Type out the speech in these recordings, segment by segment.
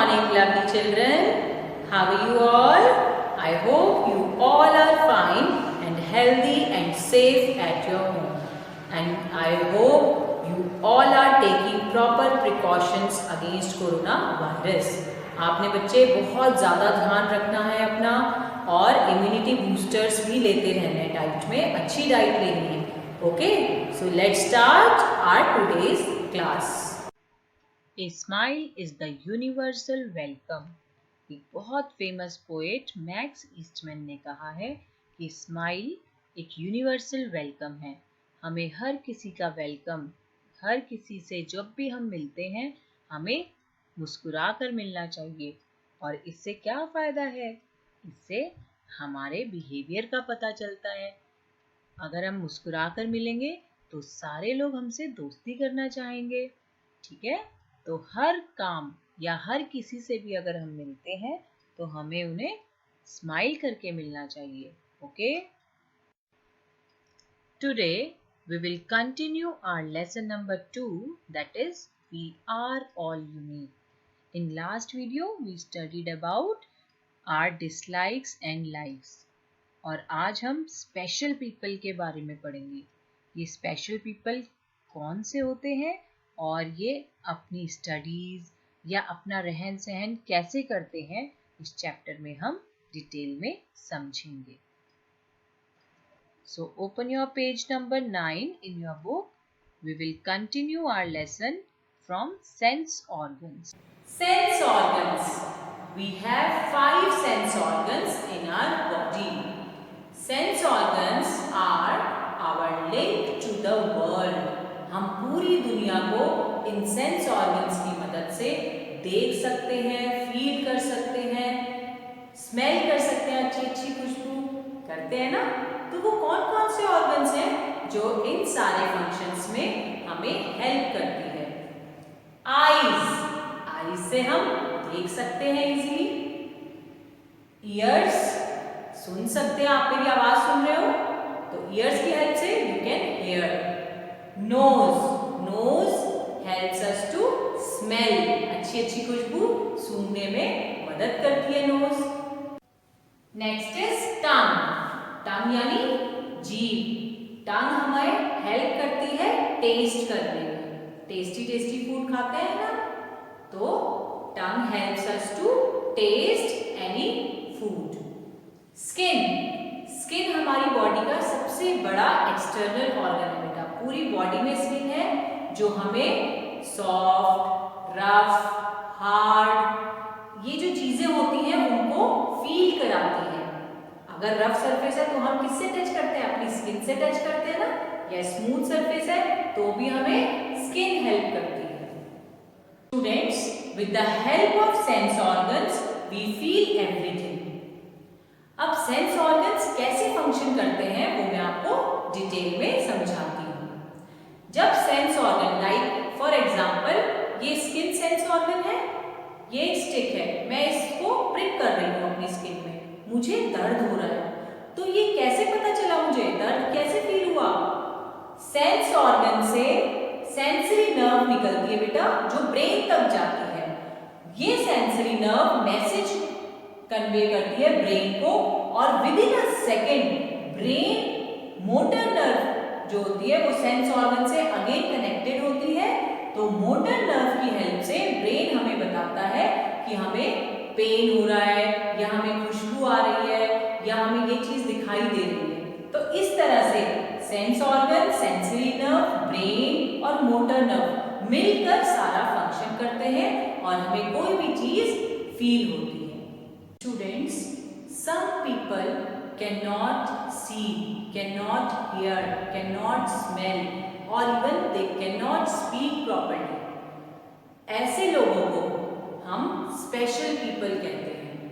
morning, lovely children. How are you all? I hope you all are fine and healthy and safe at your home. And I hope you all are taking proper precautions against coronavirus. आपने बच्चे बहुत ज़्यादा ध्यान रखना है अपना और immunity boosters भी लेते रहना है, डाइट में अच्छी डाइट लेनी है. Okay, so let's start our today's class. A smile is the universal welcome. एक बहुत फेमस पोएट मैक्स ईस्टमैन ने कहा है कि स्माइल एक यूनिवर्सल वेलकम है. हमें हर किसी का वेलकम, हर किसी से जब भी हम मिलते हैं हमें मुस्कुरा कर मिलना चाहिए. और इससे क्या फ़ायदा है? इससे हमारे बिहेवियर का पता चलता है. अगर हम मुस्कुरा कर मिलेंगे तो सारे लोग हमसे दोस्ती करना चाहेंगे. ठीक है, तो हर काम या हर किसी से भी अगर हम मिलते हैं तो हमें उन्हें स्माइल करके मिलना चाहिए. Okay, today we will continue our lesson number 2, that is we are all unique. In last video we studied about our dislikes and likes. और आज हम स्पेशल पीपल के बारे में पढ़ेंगे. ये स्पेशल पीपल कौन से होते हैं और ये अपनी स्टडीज या अपना रहन सहन कैसे करते हैं, इस चैप्टर में हम डिटेल में समझेंगे. So open your page number 9 in your book. We will continue our lesson from sense organs. Sense organs. We have 5 sense organs in our body. Sense organs are our link to the world. हम पूरी दुनिया को in sense organs की मदद से देख सकते हैं, फील कर सकते हैं, स्मेल कर सकते हैं, अच्छी अच्छी खुशबू करते हैं ना. तो वो कौन कौन से ऑर्गन्स हैं जो इन सारे फंक्शंस में हमें हेल्प करती है? आईज. आईज से हम देख सकते हैं इजीली. ईयर्स, सुन सकते हैं, आप मेरी आवाज सुन रहे हो तो ईयर्स की हेल्प से you can hear. Nose. Nose helps us to smell. अच्छी अच्छी खुशबू सूंघने में मदद करती है nose. Next is tongue. Tongue यानी जीभ. टंग हमें हेल्प करती है टेस्ट करने में. टेस्टी टेस्टी फूड खाते हैं ना, तो tongue helps us to taste any food. Skin. Skin हमारी बॉडी का सबसे बड़ा एक्सटर्नल ऑर्गन है बेटा. पूरी बॉडी में स्किन है जो हमें सॉफ्ट, रफ, हार्ड, ये जो चीजें होती हैं उनको फील कराती है. अगर रफ सरफेस है तो हम किससे टच करते हैं? अपनी स्किन से टच करते हैं ना. या स्मूथ सरफेस है तो भी हमें स्किन हेल्प करती है. Students, with the help of sense organs we feel everything. अब सेंस ऑर्गन्स कैसे फंक्शन करते हैं वो मैं आपको डिटेल में समझाती हूँ. जब sense organ, like for example ये स्किन सेंस ऑर्गन है, ये एक स्टिक है, मैं इसको प्रिक कर रही हूँ अपनी स्किन में, मुझे दर्द हो रहा है. तो ये कैसे पता चला मुझे? दर्द कैसे फील हुआ? सेंस ऑर्गन से सेंसरी नर्व निकलती है बेटा जो ब्रेन तक जाती है. ये सेंसरी नर्व मैसेज कन्वे करती है ब्रेन को और with in a second brain motor nerve जो होती है वो सेंस ऑर्गन से अगेन कनेक्टेड होती है. तो मोटर नर्व की हेल्प से ब्रेन हमें बताता है कि हमें पेन हो रहा है या हमें खुशबू आ रही है या हमें ये चीज दिखाई दे रही है. तो इस तरह से sense organ, sensory nerve, brain और मोटर नर्व मिलकर सारा फंक्शन करते हैं और हमें कोई भी चीज फील होती है. Students, some people cannot see, cannot hear, cannot smell or even they cannot speak properly. ऐसे लोगों को हम स्पेशल पीपल कहते हैं.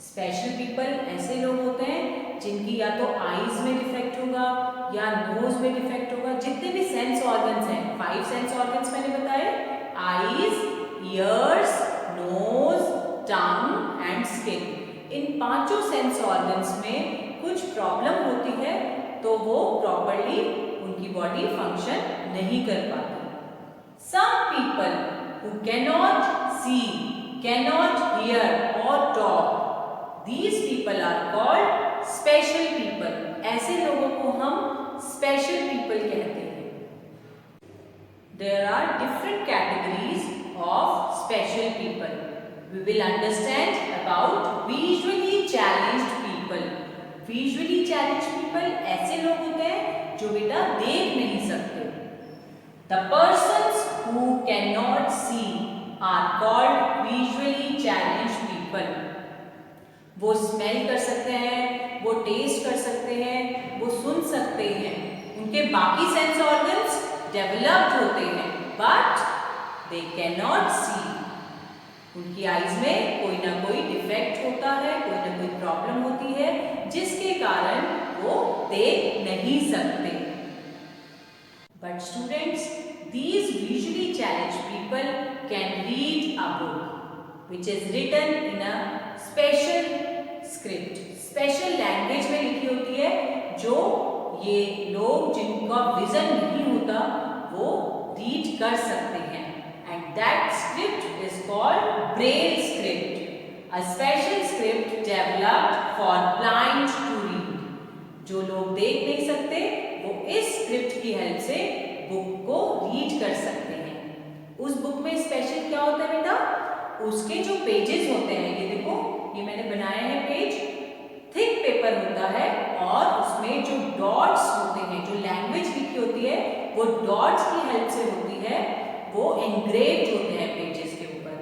स्पेशल पीपल ऐसे लोग होते हैं जिनकी या तो आईज में डिफेक्ट होगा या नोज में डिफेक्ट होगा. जितने भी सेंस ऑर्गन्स हैं, 5 सेंस ऑर्गन्स मैंने बताए, eyes, ears, nose, tongue and skin. इन पांचों सेंस ऑर्गन्स में कुछ प्रॉब्लम होती है तो वो प्रॉपर्ली उनकी बॉडी फंक्शन नहीं कर पाती. Some people who cannot see cannot hear or talk. These people are called special people. ऐसे लोगों को हम special people कहते हैं. There are different categories of special people. We will understand about visually challenged people. Visually challenged people ऐसे लोग होते हैं जो बेटा देख नहीं सकते. The persons who cannot see are called visually challenged people. वो स्मेल कर सकते हैं, वो टेस्ट कर सकते हैं, वो सुन सकते हैं, उनके बाकी सेंस ऑर्गन्स डेवलप्ड होते हैं, बट दे कैनॉट सी. उनकी आईज में कोई ना कोई डिफेक्ट होता है, कोई ना कोई प्रॉब्लम होती है, जिसके कारण वो देख नहीं सकते. But students, these visually challenged people can read a book which is written in a special script. Special language में लिखी होती है जो ये लोग जिनका विजन नहीं होता वो रीड कर सकते हैं. And that script is called Braille script, a special script developed for blind to read. जो लोग देख नहीं सकते वो इस स्क्रिप्ट की हेल्प से बुक को रीड कर सकते हैं. उस बुक में स्पेशल क्या होता है बेटा? उसके जो पेजेस होते हैं, ये देखो, ये मैंने बनाया है पेज, थिक पेपर होता है और उसमें जो डॉट्स होते हैं, जो लैंग्वेज लिखी होती है वो डॉट्स की हेल्प से होती है, वो एनग्रेव्ड होते हैं पेजेस के ऊपर.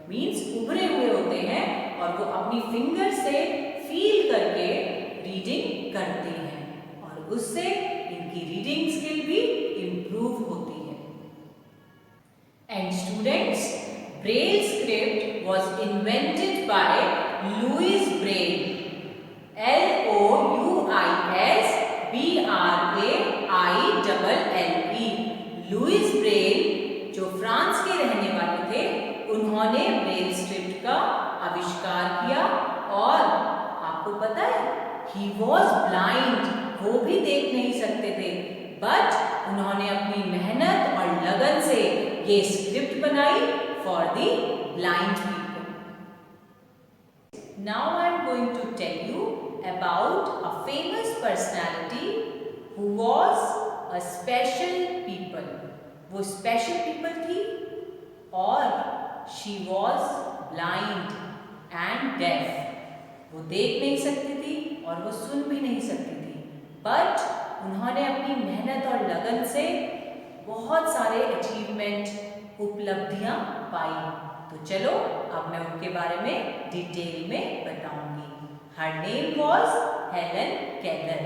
मीन्स उभरे हुए होते हैं और वो अपनी फिंगर से फील करके रीडिंग करते हैं और उससे इनकी रीडिंग स्किल भी इम्प्रूव होती है. And students, braille script was invented by Louis Braille. LOUISBRAILLE. Louis Braille जो फ्रांस के रहने वाले थे, उन्होंने ब्रेल स्क्रिप्ट का आविष्कार किया. और आपको पता है, ही वॉज ब्लाइंड, वो भी देख नहीं सकते थे, बट उन्होंने अपनी मेहनत और लगन से ये स्क्रिप्ट बनाई for the blind people. Now I am going to tell you about a famous personality who was a special people. वो स्पेशल पीपल थी और she was blind and deaf. वो देख नहीं सकती थी और वो सुन भी नहीं सकती थी, बट उन्होंने अपनी मेहनत और लगन से बहुत सारे अचीवमेंट, उपलब्धियां पाई. तो चलो अब मैं उनके बारे में डिटेल में बताऊंगी. Her name was Helen Keller.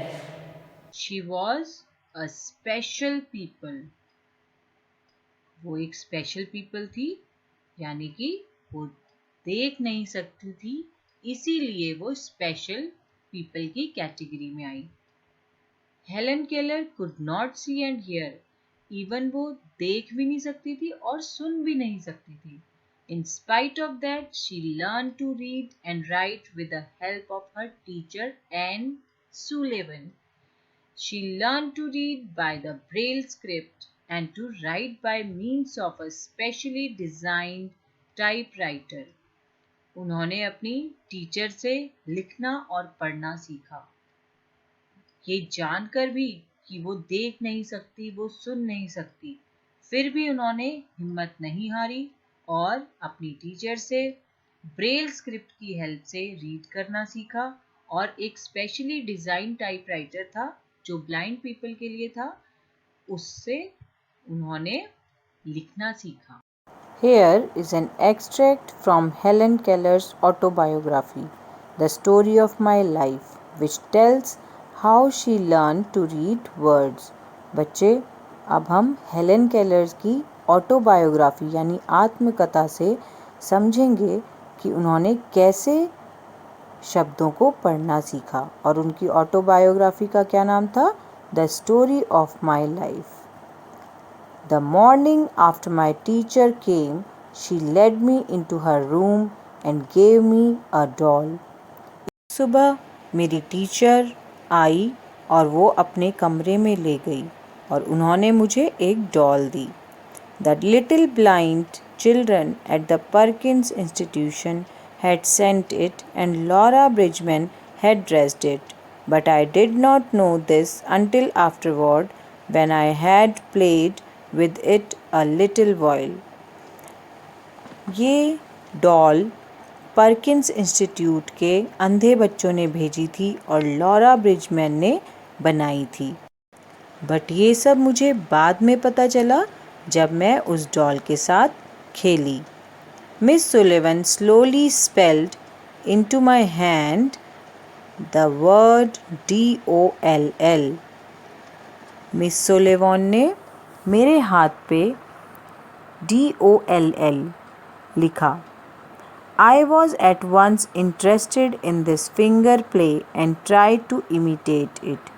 She was a special people. वो एक स्पेशल पीपल थी, यानी कि वो देख नहीं सकती थी, इसीलिए वो स्पेशल पीपल की कैटेगरी में आई. Helen Keller could not see and hear. Even वो देख भी नहीं सकती थी और सुन भी नहीं सकती थी. In spite of that, she learned to read and write with the help of her teacher Anne Sullivan. She learned to read by the Braille script and to write by means of a specially designed typewriter. उन्होंने अपनी teacher से लिखना और पढ़ना सीखा. ये जानकर भी कि वो देख नहीं सकती, वो सुन नहीं सकती, फिर भी उन्होंने हिम्मत नहीं हारी और अपनी टीचर से ब्रेल स्क्रिप्ट की हेल्प से रीड करना सीखा. और एक स्पेशली डिज़ाइन टाइपराइटर था जो ब्लाइंड पीपल के लिए था, उससे उन्होंने लिखना सीखा. Here is an extract from Helen Keller's autobiography, The Story of My Life, which tells how she learned to read words. बच्चे, अब हम हेलन केलर की ऑटोबायोग्राफी यानी आत्मकथा से समझेंगे कि उन्होंने कैसे शब्दों को पढ़ना सीखा. और उनकी ऑटोबायोग्राफी का क्या नाम था? The story of my life. The morning after my teacher came, she led me into her room and gave me a doll. सुबह मेरी टीचर आई और वो अपने कमरे में ले गई और उन्होंने मुझे एक doll the. The little blind children at the Perkins Institution had sent it and Laura Bridgman had dressed it. But I did not know this until afterward when I had played with it a little while. ये doll Perkins institute के अंधे बच्चों ने भेजी थी और Laura Bridgman ने बनाई थी। बट ये सब मुझे बाद में पता चला जब मैं उस डॉल के साथ खेली। Miss Sullivan slowly spelled into my hand the word DOLL। Miss Sullivan ने मेरे हाथ पे DOLL लिखा। I was at once interested in this finger play and tried to imitate it.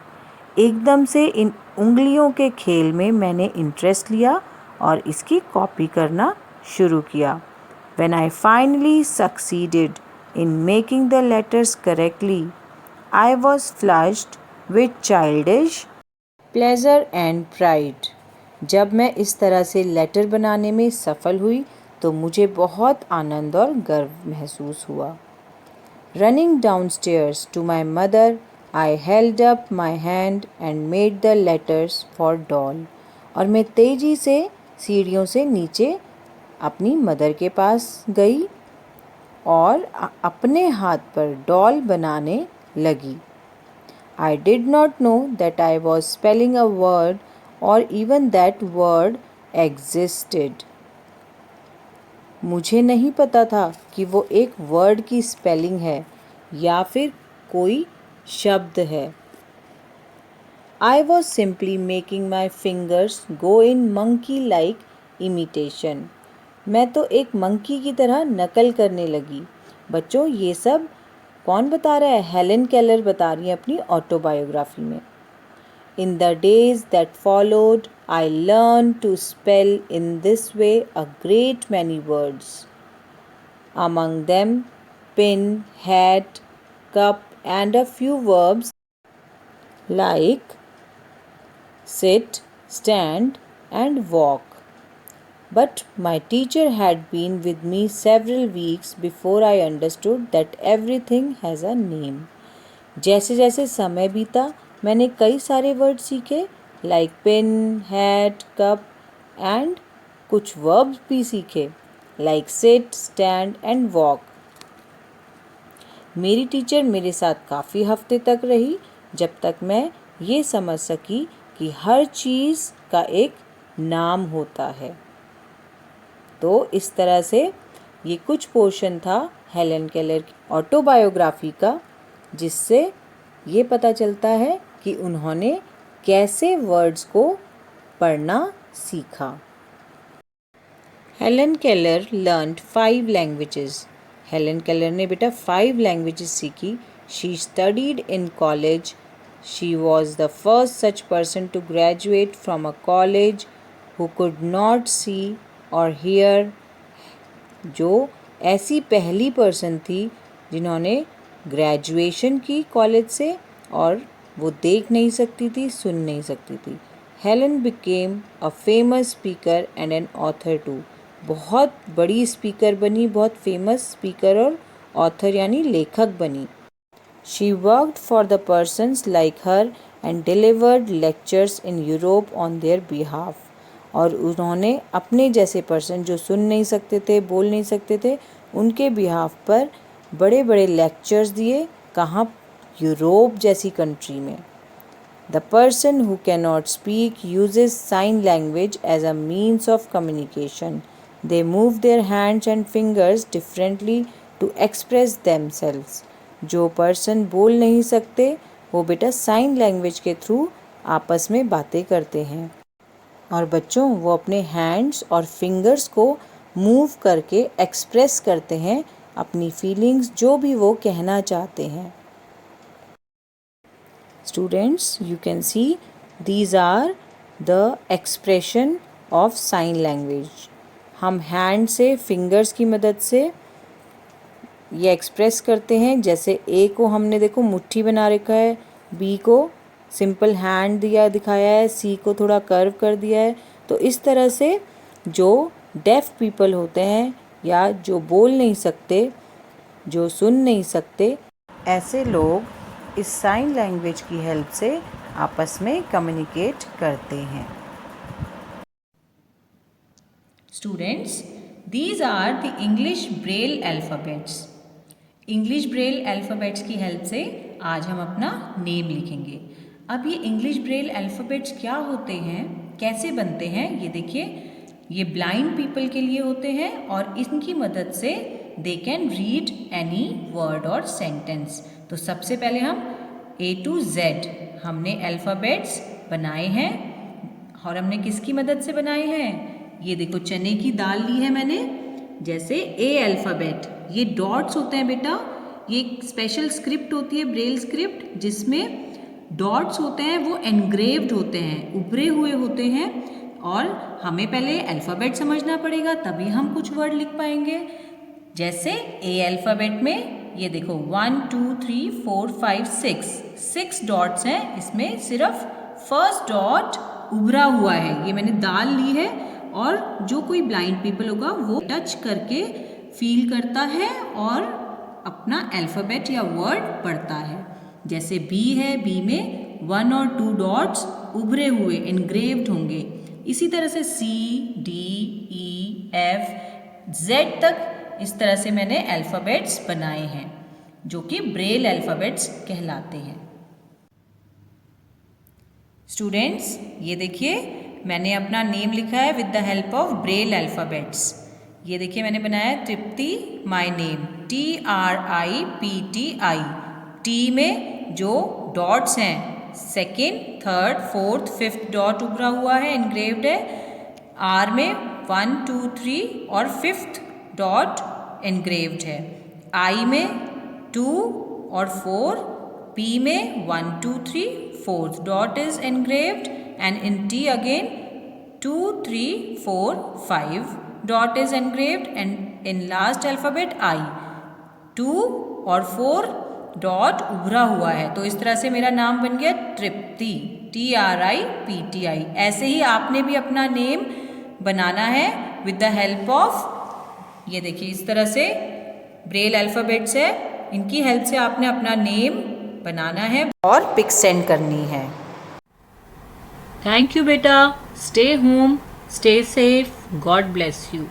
एकदम से इन उंगलियों के खेल में मैंने इंटरेस्ट लिया और इसकी कॉपी करना शुरू किया। When I finally succeeded in making the letters correctly, I was flushed with childish pleasure and pride. जब मैं इस तरह से लेटर बनाने में सफल हुई तो मुझे बहुत आनंद और गर्व महसूस हुआ। Running downstairs to my mother, I held up my hand and made the letters for doll. और मैं तेज़ी से सीढ़ियों से नीचे अपनी मदर के पास गई और अपने हाथ पर डॉल बनाने लगी। I did not know that I was spelling a word or even that word existed. मुझे नहीं पता था कि वो एक वर्ड की स्पेलिंग है या फिर कोई शब्द है। I was simply making my fingers go in monkey like imitation. मैं तो एक मंकी की तरह नकल करने लगी। बच्चों ये सब कौन बता रहा है? हेलन केलर बता रही है अपनी ऑटोबायोग्राफी में। In the days that followed, I learned to spell in this way a great many words. Among them, pin, hat, cup, and a few verbs like sit, stand, and walk. But my teacher had been with me several weeks before I understood that everything has a name. जैसे जैसे समय बीता मैंने कई सारे word सीखे like pen, hat, cup and कुछ verbs भी सीखे like sit, stand and walk. मेरी टीचर मेरे साथ काफ़ी हफ्ते तक रही जब तक मैं ये समझ सकी कि हर चीज़ का एक नाम होता है। तो इस तरह से ये कुछ पोर्शन था हेलन केलर की ऑटोबायोग्राफी का, जिससे ये पता चलता है कि उन्होंने कैसे वर्ड्स को पढ़ना सीखा। Helen Keller learned 5 languages. Helen Keller ने बेटा 5 लैंग्वेजेस सीखी। She studied in college. She was the first such person to graduate from a college who could not see or hear. जो ऐसी पहली पर्सन थी जिन्होंने ग्रेजुएशन की कॉलेज से और वो देख नहीं सकती थी, सुन नहीं सकती थी। Helen became a famous speaker and an author too. बहुत बड़ी स्पीकर बनी, बहुत फेमस स्पीकर और ऑथर यानी लेखक बनी। She worked for the persons like her and delivered lectures in Europe on their behalf. और उन्होंने अपने जैसे पर्सन जो सुन नहीं सकते थे, बोल नहीं सकते थे, उनके बिहाफ पर बड़े बड़े लेक्चर्स दिए। कहाँ? यूरोप जैसी कंट्री में। The person who can not speak uses sign language as a means of communication. They move their hands and fingers differently to express themselves. जो पर्सन बोल नहीं सकते वो बेटा साइन लैंग्वेज के थ्रू आपस में बातें करते हैं। और बच्चों वो अपने हैंड्स और फिंगर्स को मूव करके एक्सप्रेस करते हैं अपनी फीलिंग्स, जो भी वो कहना चाहते हैं। Students, you can see these are the expression of sign language. हम हैंड से, फिंगर्स की मदद से ये एक्सप्रेस करते हैं। जैसे ए को हमने देखो मुट्ठी बना रखा है, बी को सिंपल हैंड दिखाया है, सी को थोड़ा कर्व कर दिया है। तो इस तरह से जो डेफ पीपल होते हैं या जो बोल नहीं सकते, जो सुन नहीं सकते, ऐसे लोग इस साइन लैंग्वेज की हेल्प से आपस में कम्युनिकेट करते हैं। Students, these are the English Braille alphabets. English Braille alphabets की हेल्प से आज हम अपना नेम लिखेंगे। अब ये इंग्लिश ब्रेल अल्फ़ाबेट्स क्या होते हैं, कैसे बनते हैं, ये देखिए। ये ब्लाइंड पीपल के लिए होते हैं और इनकी मदद से they can read any word और सेंटेंस। तो सबसे पहले हम A to Z हमने अल्फ़ाबेट्स बनाए हैं और हमने किसकी मदद से बनाए हैं? ये देखो, चने की दाल ली है मैंने। जैसे A अल्फ़ाबेट, ये डॉट्स होते हैं बेटा, ये एक स्पेशल स्क्रिप्ट होती है, ब्रेल स्क्रिप्ट, जिसमें डॉट्स होते हैं, वो एनग्रेव्ड होते हैं, उभरे हुए होते हैं। और हमें पहले अल्फ़ाबेट समझना पड़ेगा, तभी हम कुछ वर्ड लिख पाएंगे। जैसे A अल्फ़ाबेट में ये देखो 1 2 3 4 5 6 डॉट्स हैं। इसमें सिर्फ फर्स्ट डॉट उभरा हुआ है, ये मैंने दाल ली है। और जो कोई ब्लाइंड पीपल होगा वो टच करके फील करता है और अपना अल्फ़ाबेट या वर्ड पढ़ता है। जैसे B है, B में 1 और 2 डॉट्स उभरे हुए एनग्रेव्ड होंगे। इसी तरह से C, D, E, F, Z तक इस तरह से मैंने अल्फ़ाबेट्स बनाए हैं जो कि ब्रेल अल्फ़ाबेट्स कहलाते हैं। स्टूडेंट्स, ये देखिए मैंने अपना नेम लिखा है with the help of Braille alphabets. ये देखिए मैंने बनाया है तृप्ति, माय नेम, TRIPTI। T में जो डॉट्स हैं, second, third, fourth, fifth dot उभरा हुआ है, एनग्रेव्ड है। R में 1 2 3 और फिफ्थ डॉट एनग्रेव्ड है। I में 2 और 4, P में 1 2 3 4th dot is engraved, and in T again 2 3 4 5 dot is engraved, and in last alphabet I 2 और 4 डॉट उभरा हुआ है। तो इस तरह से मेरा नाम बन गया तृप्ति, TRIPTI। ऐसे ही आपने भी अपना नेम बनाना है विद द हेल्प ऑफ, ये देखिए इस तरह से ब्रेल अल्फ़ाबेट्स है, इनकी हेल्प से आपने अपना नेम बनाना है और पिक सेंड करनी है। थैंक यू बेटा। Stay home, stay safe, God bless you.